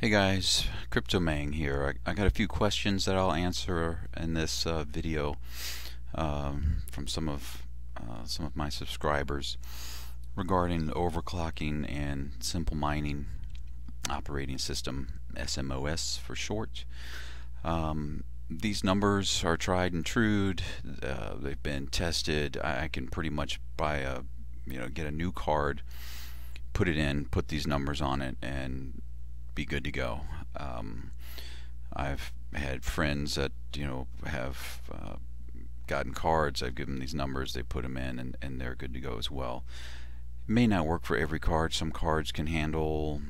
Hey guys, CryptoMang here. I got a few questions that I'll answer in this video from some of my subscribers regarding overclocking and simple mining operating system, SMOS for short. These numbers are tried and true. They've been tested. I can pretty much buy get a new card, put it in, put these numbers on it, and be good to go. I've had friends that have gotten cards. I've given them these numbers, they put them in, and they're good to go as well. It may not work for every card. Some cards can handle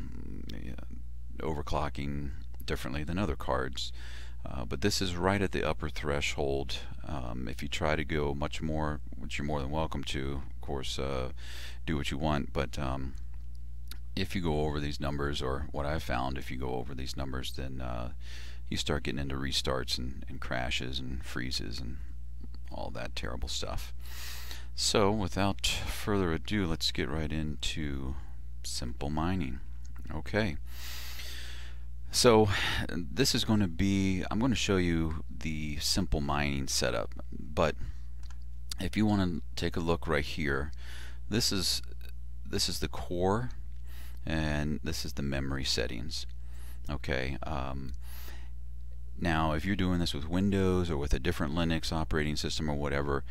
overclocking differently than other cards, but this is right at the upper threshold. If you try to go much more, which you're more than welcome to, of course, do what you want, but if you go over these numbers, or what I've found, if you go over these numbers, then you start getting into restarts and crashes and freezes and all that terrible stuff. So without further ado, let's get right into simple mining. Okay, so this is going to be, I'm going to show you the simple mining setup, but if you want to take a look right here, this is the core, and this is the memory settings. Okay, now if you're doing this with Windows or with a different Linux operating system or whatever,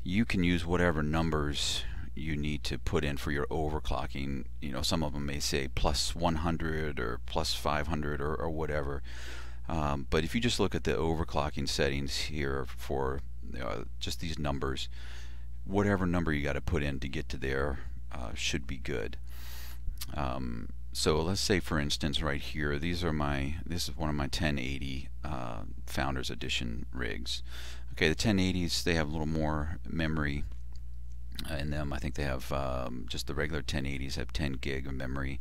you can use whatever numbers you need to put in for your overclocking. Some of them may say plus 100 or plus 500 or whatever, but if you just look at the overclocking settings here for just these numbers, whatever number you got to put in to get to there should be good. So let's say, for instance, right here, this is one of my 1080 Founders Edition rigs. Okay, the 1080s, they have a little more memory in them. I think they have just the regular 1080s have 10 gig of memory,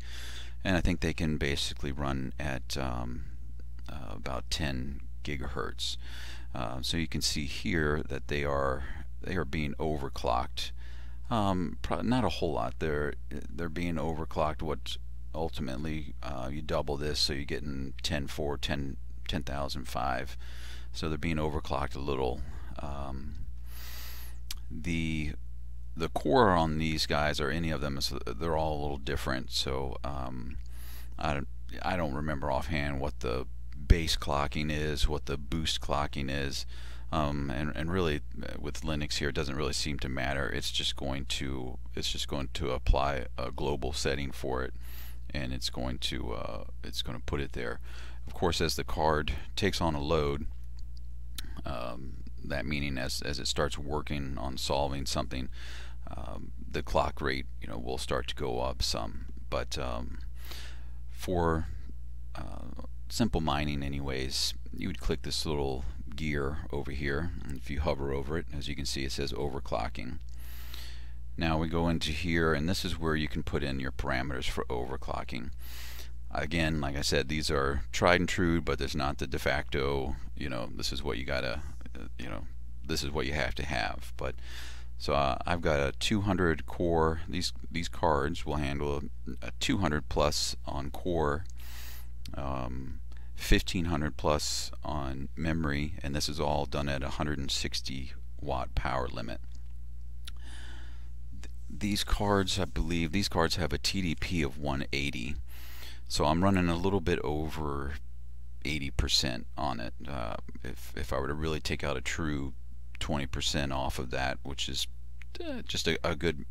and I think they can basically run at about 10 gigahertz. So you can see here that they are being overclocked. Not a whole lot. They're being overclocked. What ultimately you double this, so you're getting 10,005. So they're being overclocked a little. The core on these guys, or any of them, they're all a little different. So I don't remember offhand what the base clocking is, what the boost clocking is. And really, with Linux here, it doesn't really seem to matter. It's just going to apply a global setting for it, and it's going to put it there. Of course, as the card takes on a load, that meaning as it starts working on solving something, the clock rate will start to go up some. But for simple mining, anyways, you would click this little gear over here, and if you hover over it, as you can see, it says overclocking. Now we go into here, and this is where you can put in your parameters for overclocking. Again, like I said, these are tried and true, but there's not the de facto, this is what you gotta, this is what you have to have. But so I've got a 200 core. These cards will handle a 200 plus on core, 1500 plus on memory, and this is all done at 160 watt power limit. These cards, I believe these cards have a TDP of 180, so I'm running a little bit over 80% on it. If I were to really take out a true 20% off of that, which is just a good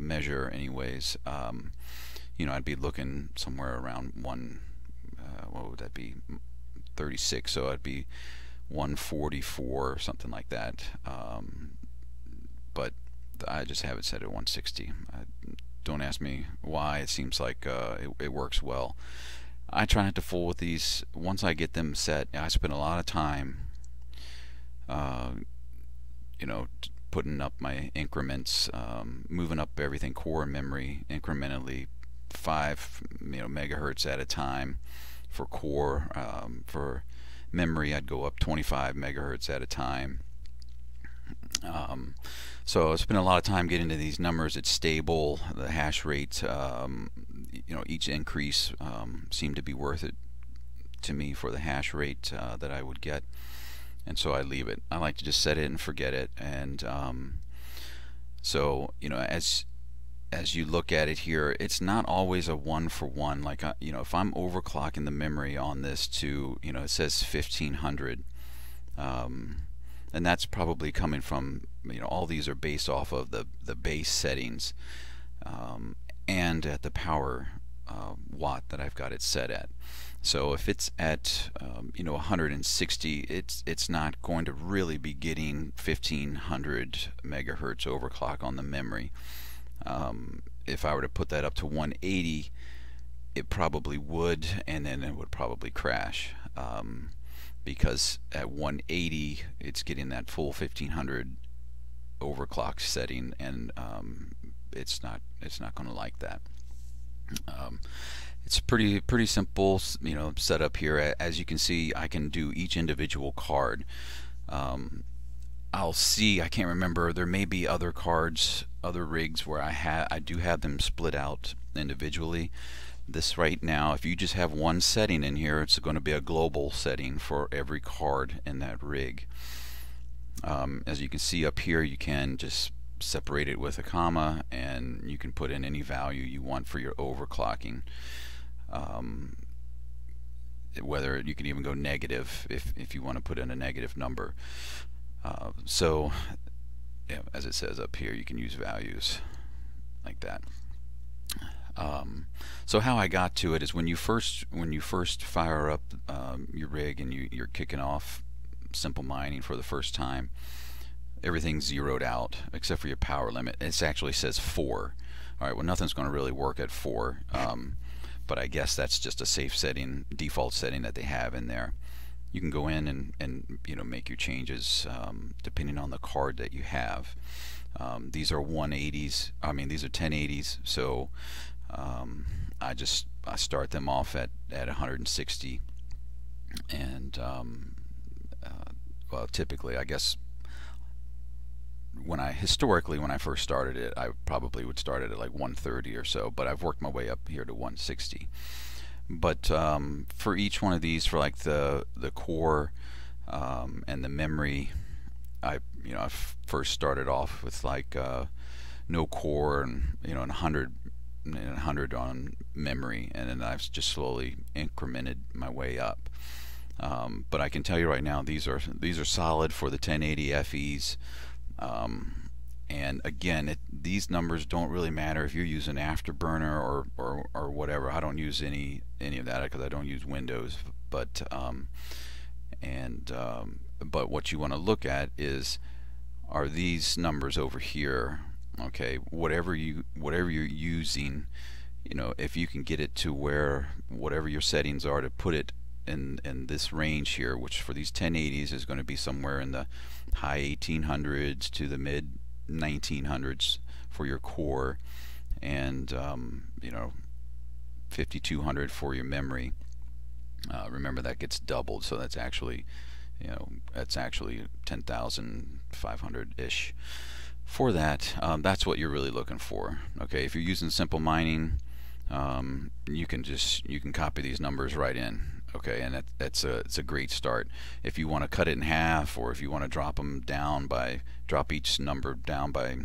measure anyways, I'd be looking somewhere around what would that be, 36, so it'd be 144 or something like that, but I just have it set at 160. Don't ask me why. It seems like it works well. I try not to fool with these. Once I get them set, I spend a lot of time putting up my increments, moving up everything core and memory incrementally, 5 megahertz at a time for core. For memory, I'd go up 25 megahertz at a time, So I spent a lot of time getting into these numbers. It's stable. The hash rate, you know, each increase seemed to be worth it to me for the hash rate that I would get, and so I leave it. I like to just set it and forget it. And so, you know, as you look at it here, it's not always a one-for-one. Like, you know, if I'm overclocking the memory on this to, you know, it says 1500, and that's probably coming from, you know, all these are based off of the base settings, and at the power watt that I've got it set at. So if it's at you know, 160, it's not going to really be getting 1500 megahertz overclock on the memory. If I were to put that up to 180, it probably would, and then it would probably crash, because at 180 it's getting that full 1500 overclock setting, and it's not going to like that. It's pretty simple, you know, setup here. As you can see, I can do each individual card. I'll see, I can't remember, there may be other cards, other rigs where I do have them split out individually. This right now, if you just have one setting in here, it's going to be a global setting for every card in that rig. As you can see up here, you can just separate it with a comma, and you can put in any value you want for your overclocking. Whether you can even go negative if you want to put in a negative number. So yeah, as it says up here, you can use values like that. So how I got to it is when you first fire up your rig and you're kicking off simple mining for the first time, everything's zeroed out except for your power limit. It actually says 4. All right, well, nothing's going to really work at 4, but I guess that's just a safe setting, default setting that they have in there. You can go in and you know, make your changes depending on the card that you have. These are 180s. I mean, these are 1080s. So I start them off at 160, and well, typically, I guess historically when I first started it, I probably would start it at like 130 or so, but I've worked my way up here to 160. But for each one of these, for like the core and the memory, I first started off with like no core, and 100 on memory, and then I've just slowly incremented my way up. But I can tell you right now, these are solid for the 1080 FEs. And again, these numbers don't really matter if you're using Afterburner or whatever. I don't use any of that because I don't use Windows. But but what you want to look at are these numbers over here. Okay, whatever you're using, if you can get it to where whatever your settings are to put it in this range here, which for these 1080s is going to be somewhere in the high 1800s to the mid 1900s for your core, and 5200 for your memory. Remember, that gets doubled, so that's actually 10,500 ish for that. That's what you're really looking for. Okay, if you're using simple mining, you can copy these numbers right in. Okay, and it's a great start. If you want to cut it in half, or if you want to drop each number down by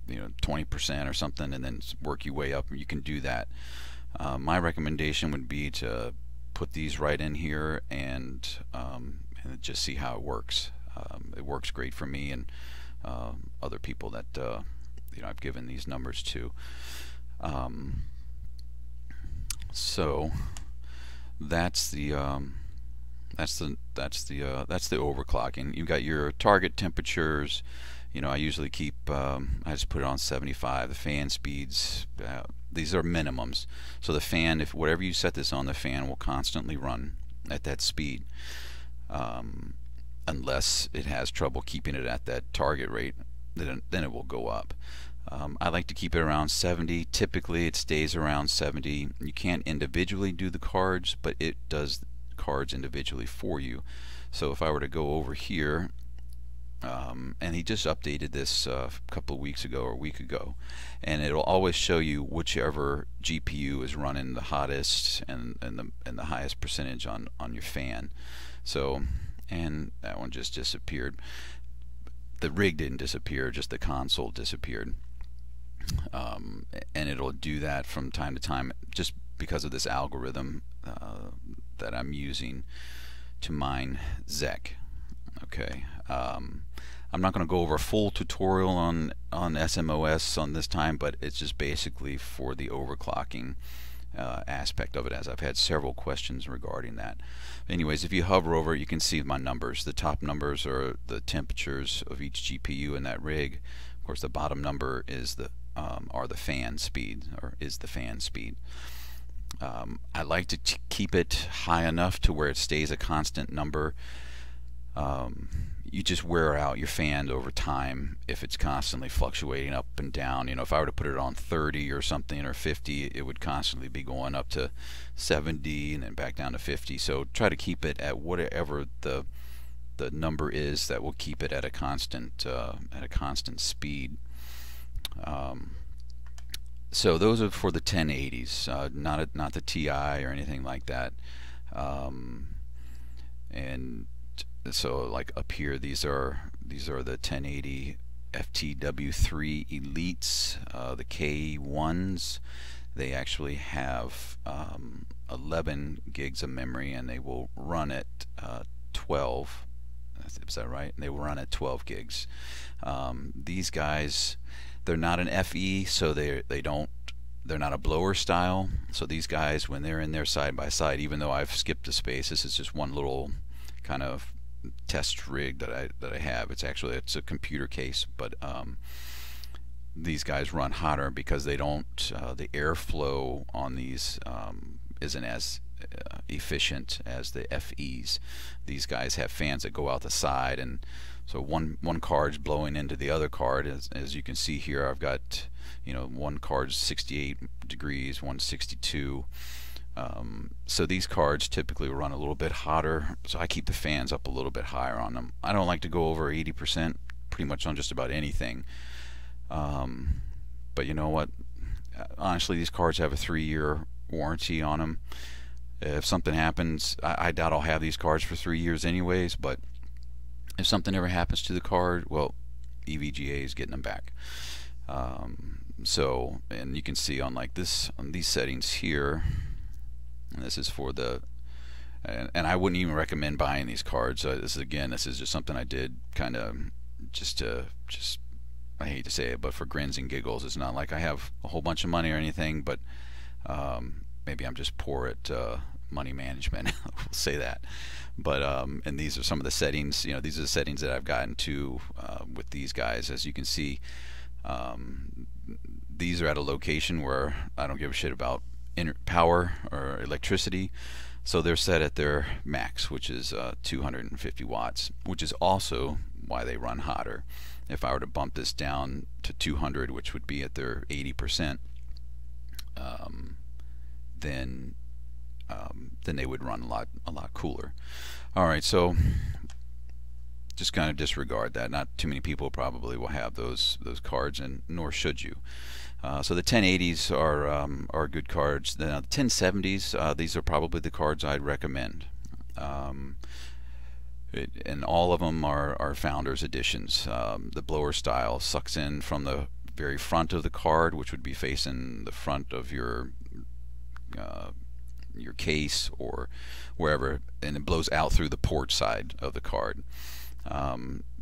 20% or something, and then work your way up, you can do that. My recommendation would be to put these right in here and just see how it works. It works great for me and other people that I've given these numbers to. So that's the overclocking. You've got your target temperatures. I usually keep I just put it on 75. The fan speeds, these are minimums. So the fan, if whatever you set this on, the fan will constantly run at that speed, unless it has trouble keeping it at that target rate. Then it will go up. I like to keep it around 70. Typically it stays around 70. You can't individually do the cards, but it does cards individually for you. So if I were to go over here and he just updated this a couple of weeks ago or a week ago, and it'll always show you whichever GPU is running the hottest and the highest percentage on your fan. So, and that one just disappeared. The rig didn't disappear, just the console disappeared. And it'll do that from time to time just because of this algorithm that I'm using to mine ZEC. Okay. I'm not going to go over a full tutorial on SMOS on this time, but it's just basically for the overclocking aspect of it, as I've had several questions regarding that. Anyways, if you hover over it, you can see my numbers. The top numbers are the temperatures of each GPU in that rig. Of course, the bottom number is the are the fan speed, or is the fan speed. I like to keep it high enough to where it stays a constant number. You just wear out your fan over time if it's constantly fluctuating up and down. You know, if I were to put it on 30 or something, or 50, it would constantly be going up to 70 and then back down to 50. So try to keep it at whatever the number is that will keep it at a constant speed. So those are for the 1080s, not the TI or anything like that. And so, like up here, these are the 1080 FTW3 Elites, the K1s. They actually have 11 gigs of memory, and they will run at 12. Is that right? They will run at 12 gigs. These guys, they're not an FE, so they're not a blower style. So these guys, when they're in there side by side, even though I've skipped a space, this is just one little kind of test rig that I have. It's a computer case, but these guys run hotter because they don't the airflow on these isn't as efficient as the FEs. These guys have fans that go out the side, and so one card's blowing into the other card. As you can see here, I've got, you know, one card's 68 degrees, 162. So these cards typically run a little bit hotter, so I keep the fans up a little bit higher on them. I don't like to go over 80% pretty much on just about anything. But you know what? Honestly, these cards have a 3-year warranty on them. If something happens, I doubt I'll have these cards for 3 years anyways, but if something ever happens to the card, well, EVGA is getting them back. So, and you can see on like this, on these settings here, and this is for the, and I wouldn't even recommend buying these cards. This is just something I did kind of just I hate to say it, but for grins and giggles. It's not like I have a whole bunch of money or anything, but maybe I'm just poor at money management. We'll say that. But and these are some of the settings. You know, these are the settings that I've gotten to with these guys. As you can see, these are at a location where I don't give a shit about power or electricity, so they're set at their max, which is 250 watts, which is also why they run hotter. If I were to bump this down to 200, which would be at their 80%, then they would run a lot cooler. All right, so just kind of disregard that. Not too many people probably will have those cards, and nor should you. So the 1080s are good cards. The 1070s, these are probably the cards I'd recommend. And all of them are Founders editions. The blower style sucks in from the very front of the card, which would be facing the front of your case or wherever, and it blows out through the port side of the card.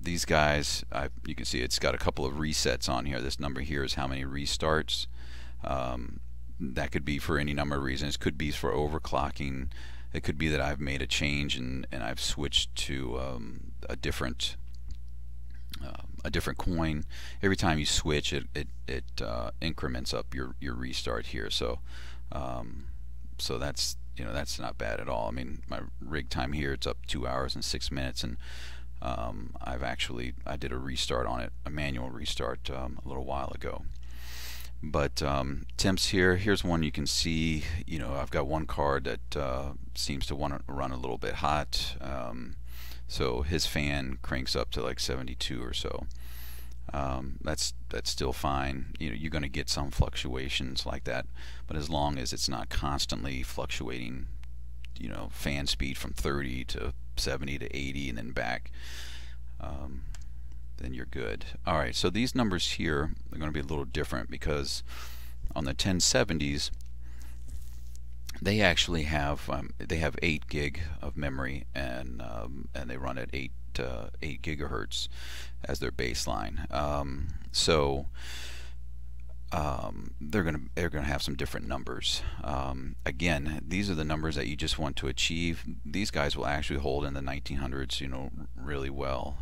These guys, you can see it's got a couple of resets on here. This number here is how many restarts. That could be for any number of reasons. It could be for overclocking. It could be that I've made a change and I've switched to a different coin. Every time you switch, it increments up your restart here. So so that's, you know, that's not bad at all. I mean, my rig time here, it's up 2 hours and 6 minutes, and I did a restart on it, a manual restart, a little while ago. But temps here's one you can see. You know, I've got one card that seems to want to run a little bit hot. So his fan cranks up to like 72 or so. That's still fine. You know, you're going to get some fluctuations like that, but as long as it's not constantly fluctuating, you know, fan speed from 30 to 70 to 80 and then back, then you're good. Alright, so these numbers here are going to be a little different because on the 1070s they actually have 8 gig of memory, and they run at 8 gigahertz as their baseline. So they're gonna have some different numbers. Again, these are the numbers that you just want to achieve. These guys will actually hold in the 1900s, you know, really well.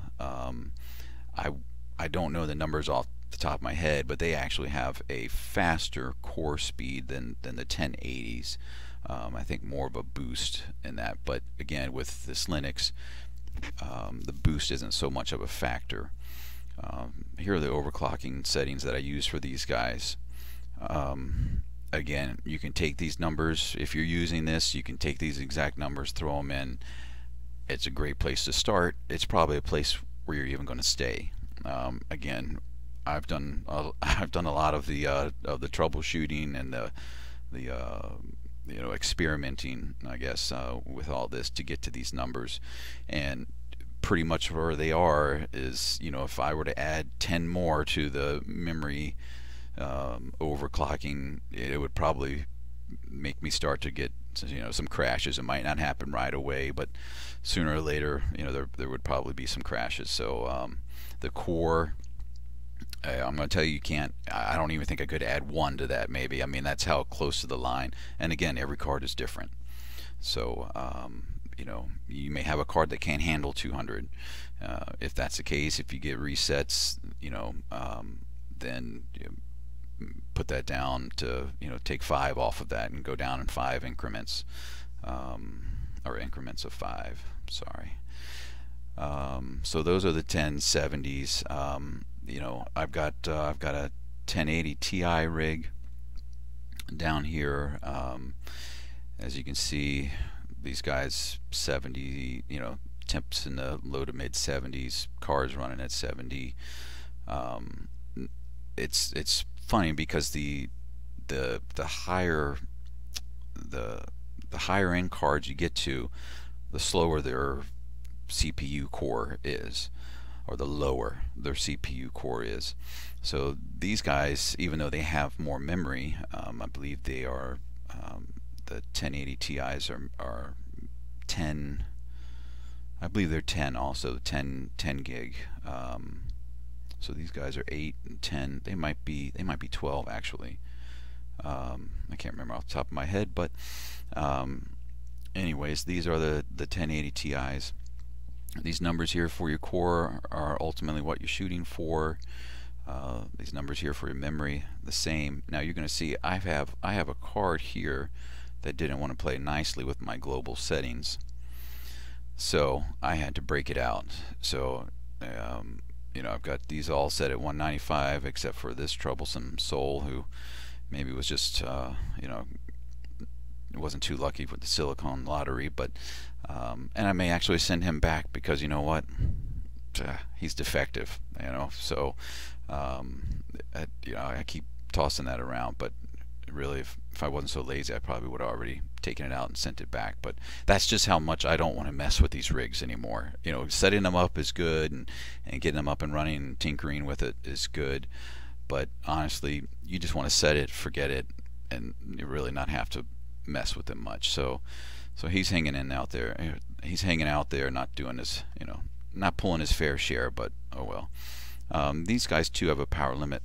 I don't know the numbers off the top of my head, but they actually have a faster core speed than the 1080s. I think more of a boost in that, but again, with this Linux, the boost isn't so much of a factor. Here are the overclocking settings that I use for these guys. Again, you can take these numbers, if you're using this, you can take these exact numbers, throw them in. It's a great place to start. It's probably a place where you're even going to stay. Again, I've done a lot of the troubleshooting and the you know, experimenting, I guess, with all this to get to these numbers, and pretty much where they are is, you know, if I were to add 10 more to the memory overclocking, it would probably make me start to get, you know, some crashes. It might not happen right away, but sooner or later, you know, there would probably be some crashes. So the core, I'm going to tell you, you can't, I don't even think I could add 1 to that, maybe. I mean, that's how close to the line. And again, every card is different. So, you know, you may have a card that can't handle 200. If that's the case, if you get resets, you know, then you put that down to, you know, take 5 off of that and go down in 5 increments, or increments of 5. Sorry. So those are the 1070s. You know, I've got a 1080 Ti rig down here. As you can see, these guys 70, you know, temps in the low to mid 70s, cars running at 70. It's funny because the higher end cards you get to, the slower their CPU core is, or the lower their CPU core is. So these guys, even though they have more memory, I believe they are the 1080 Ti's are 10. I believe they're 10 also, 10 gig. So these guys are 8 and 10. They might be 12 actually. I can't remember off the top of my head, but anyways, these are the 1080 Ti's. These numbers here for your core are ultimately what you're shooting for. These numbers here for your memory, the same. Now you're going to see I have a card here that didn't want to play nicely with my global settings, so I had to break it out. So you know, I've got these all set at 195, except for this troublesome soul who maybe was just you know, wasn't too lucky with the silicone lottery, but and I may actually send him back because, you know what, he's defective, you know. So you know, I keep tossing that around, but really, if I wasn't so lazy, I probably would have already taken it out and sent it back. But that's just how much I don't want to mess with these rigs anymore. You know, setting them up is good, and getting them up and running and tinkering with it is good, but honestly, you just want to set it, forget it, and you really not have to mess with them much. So he's hanging in out there. He's hanging out there, not doing his, you know, not pulling his fair share, but oh well. These guys too have a power limit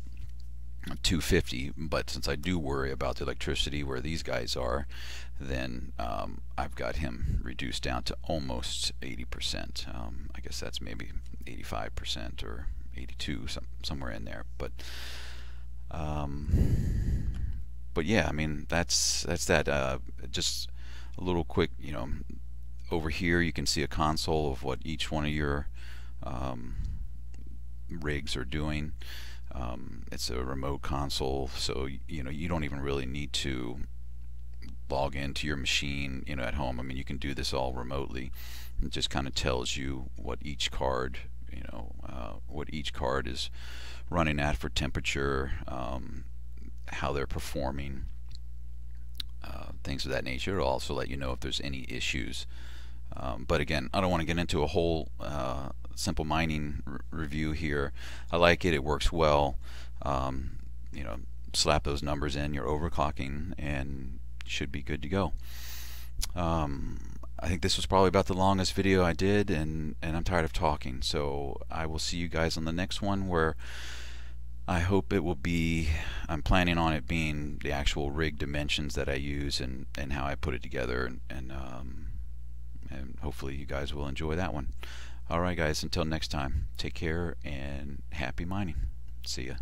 of 250, but since I do worry about the electricity where these guys are, then I've got him reduced down to almost 80%. I guess that's maybe 85% or 82, somewhere in there. But yeah, I mean, that's that. Just a little quick, you know, over here you can see a console of what each one of your rigs are doing. It's a remote console, so you know, you don't even really need to log into your machine, you know, at home. I mean, you can do this all remotely. It just kind of tells you what each card, you know, what each card is running at for temperature, how they're performing, things of that nature. It'll also let you know if there's any issues. But again, I don't want to get into a whole simple mining review here. I like it. It works well. You know, slap those numbers in, you're overclocking, and should be good to go. I think this was probably about the longest video I did, and I'm tired of talking. So I will see you guys on the next one, where I hope it will be, I'm planning on it being the actual rig dimensions that I use and how I put it together, and hopefully you guys will enjoy that one. Alright guys, until next time, take care and happy mining. See ya.